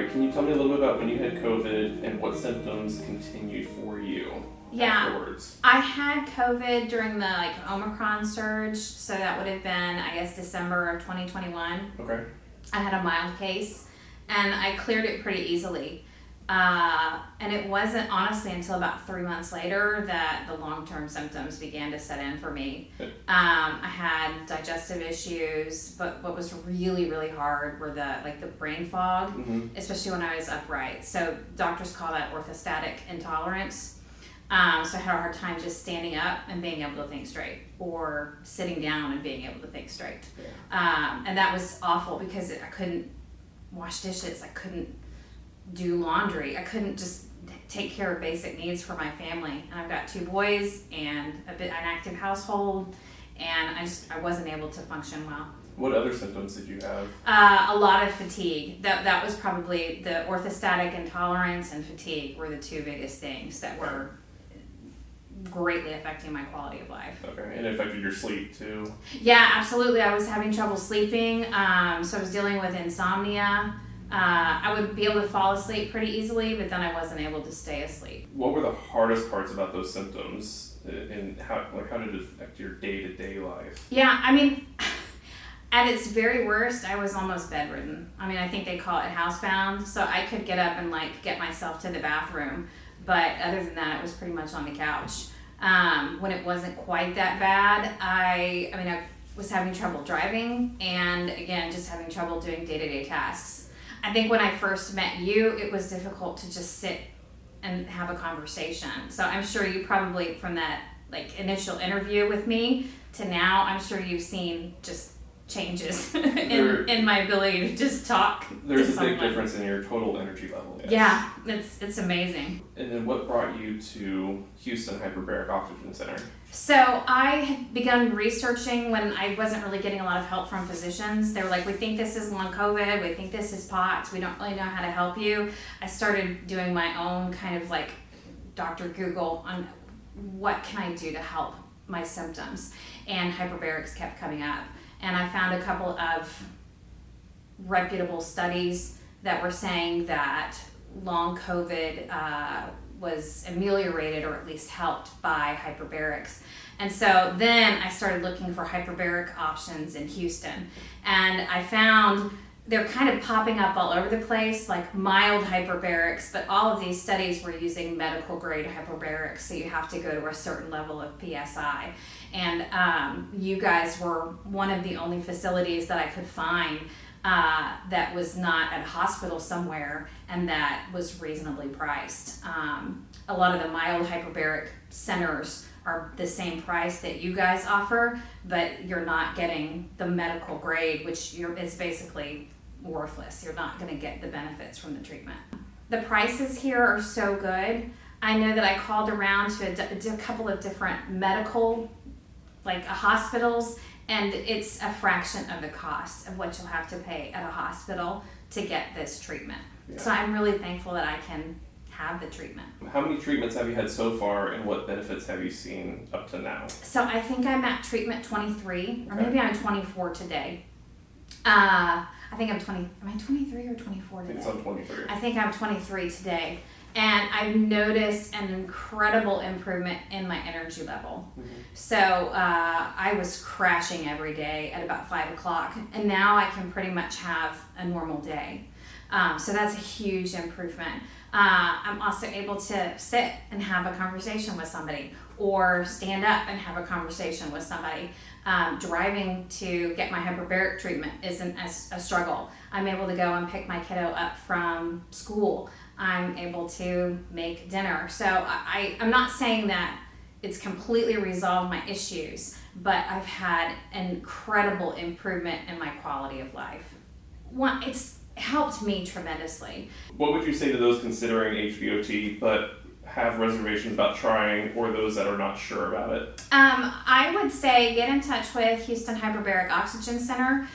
right, can you tell me a little bit about when you had COVID and what symptoms continued for you afterwards? I had COVID during the Omicron surge, so that would have been, I guess, December of 2021. Okay. I had a mild case, and I cleared it pretty easily. And it wasn't honestly until about 3 months later that the long-term symptoms began to set in for me. I had digestive issues, but what was really, really hard were the brain fog, especially when I was upright. So doctors call that orthostatic intolerance. So I had a hard time just standing up and being able to think straight, or sitting down and being able to think straight. And that was awful because I couldn't wash dishes. I couldn't do laundry. I couldn't just take care of basic needs for my family. And I've got 2 boys and an active household, and I wasn't able to function well. What other symptoms did you have? A lot of fatigue. That was probably the orthostatic intolerance and fatigue were the 2 biggest things that were greatly affecting my quality of life. Okay, and it affected your sleep too? Yeah, absolutely. I was having trouble sleeping, so I was dealing with insomnia. I would be able to fall asleep pretty easily, but then I wasn't able to stay asleep. What were the hardest parts about those symptoms, and how did it affect your day-to-day life? Yeah, I mean, at its very worst, I was almost bedridden. I mean, I think they call it housebound, so I could get up and get myself to the bathroom, but other than that, it was pretty much on the couch. When it wasn't quite that bad, I was having trouble driving, and again, just having trouble doing day-to-day tasks. I think when I first met you, it was difficult to just sit and have a conversation. So I'm sure you probably, from that initial interview with me to now, I'm sure you've seen just changes in my ability to just talk. There's a big difference in your total energy level. Yes. Yeah, it's amazing. And then what brought you to Houston Hyperbaric Oxygen Center? So I had begun researching when I wasn't really getting a lot of help from physicians. They were like, we think this is long COVID, we think this is POTS, we don't really know how to help you. I started doing my own kind of Dr. Google on what can I do to help my symptoms, and hyperbarics kept coming up. And I found a couple of reputable studies that were saying that long COVID was ameliorated or at least helped by hyperbarics. And so then I started looking for hyperbaric options in Houston. And I found they're kind of popping up all over the place, like mild hyperbarics, but all of these studies were using medical grade hyperbarics, so you have to go to a certain level of PSI. And you guys were one of the only facilities that I could find that was not at a hospital somewhere and that was reasonably priced. A lot of the mild hyperbaric centers are the same price that you guys offer, but you're not getting the medical grade, which is basically worthless. You're not going to get the benefits from the treatment. The prices here are so good. I know that I called around to a couple of different medical hospitals, and it's a fraction of the cost of what you'll have to pay at a hospital to get this treatment. Yeah. So I'm really thankful that I can have the treatment. How many treatments have you had so far, and what benefits have you seen up to now? So I think I'm at treatment 23, or maybe I'm 24 today. I think I'm 20. Am I 23 or 24 today? I think it's on 23. I think I'm 23 today. And I've noticed an incredible improvement in my energy level. Mm-hmm. So I was crashing every day at about 5 o'clock, and now I can pretty much have a normal day. So that's a huge improvement. I'm also able to sit and have a conversation with somebody, or stand up and have a conversation with somebody. Driving to get my hyperbaric treatment isn't a struggle. I'm able to go and pick my kiddo up from school. I'm able to make dinner. So I'm not saying that it's completely resolved my issues, but I've had an incredible improvement in my quality of life. It's helped me tremendously. What would you say to those considering HBOT but have reservations about trying, or those that are not sure about it? I would say get in touch with Houston Hyperbaric Oxygen Center.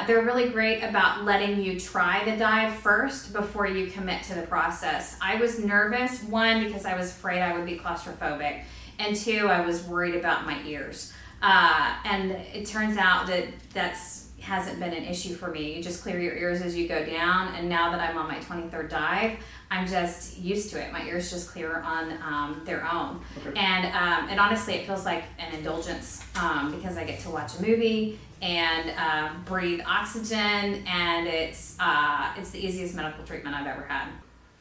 They're really great about letting you try the dive first before you commit to the process. I was nervous, 1, because I was afraid I would be claustrophobic, and 2, I was worried about my ears. And it turns out that that's hasn't been an issue for me. You just clear your ears as you go down, and now that I'm on my 23rd dive, I'm just used to it. My ears just clear on their own. Okay. And honestly, it feels like an indulgence because I get to watch a movie and breathe oxygen, and it's the easiest medical treatment I've ever had.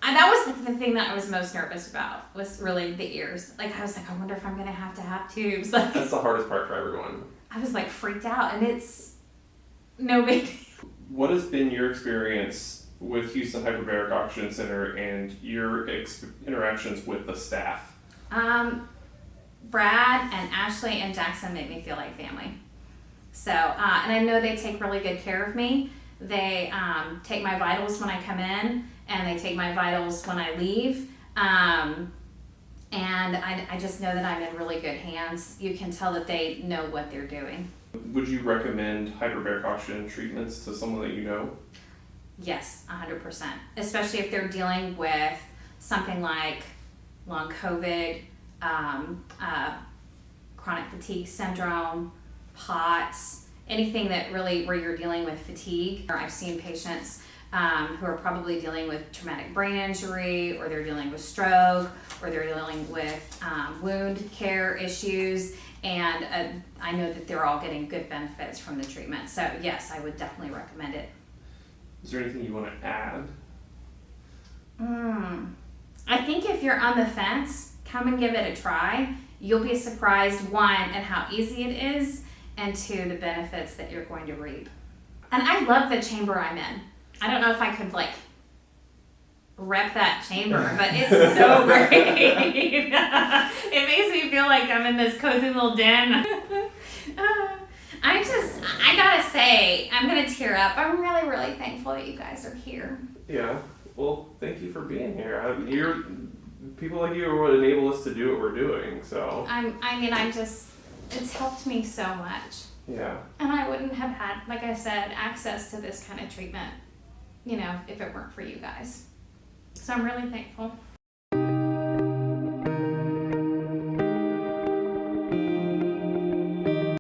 And that was the thing that I was most nervous about, was really the ears. Like, I was like, I wonder if I'm going to have tubes. Like, That's the hardest part for everyone. I was like freaked out, and it's no big deal. What has been your experience with Houston Hyperbaric Oxygen Center and your interactions with the staff? Brad and Ashley and Jackson make me feel like family. So, and I know they take really good care of me. They take my vitals when I come in, and they take my vitals when I leave. And I just know that I'm in really good hands. You can tell that they know what they're doing. Would you recommend hyperbaric oxygen treatments to someone that you know? Yes, 100%. Especially if they're dealing with something like long COVID, chronic fatigue syndrome, POTS, anything that really where you're dealing with fatigue. Or I've seen patients who are probably dealing with traumatic brain injury, or they're dealing with stroke, or they're dealing with wound care issues, and I know that they're all getting good benefits from the treatment. So yes, I would definitely recommend it. Is there anything you want to add? I think if you're on the fence, come and give it a try. You'll be surprised, one, at how easy it is, and two, the benefits that you're going to reap. And I love the chamber I'm in. I don't know if I could rep that chamber, but it's so great. It makes me feel like I'm in this cozy little den. I gotta say, I'm gonna tear up. I'm really, really thankful that you guys are here. Yeah. Well, thank you for being here. You're people like you are what enable us to do what we're doing. So. It's helped me so much. Yeah. And I wouldn't have had, like I said, access to this kind of treatment, if it weren't for you guys. So I'm really thankful.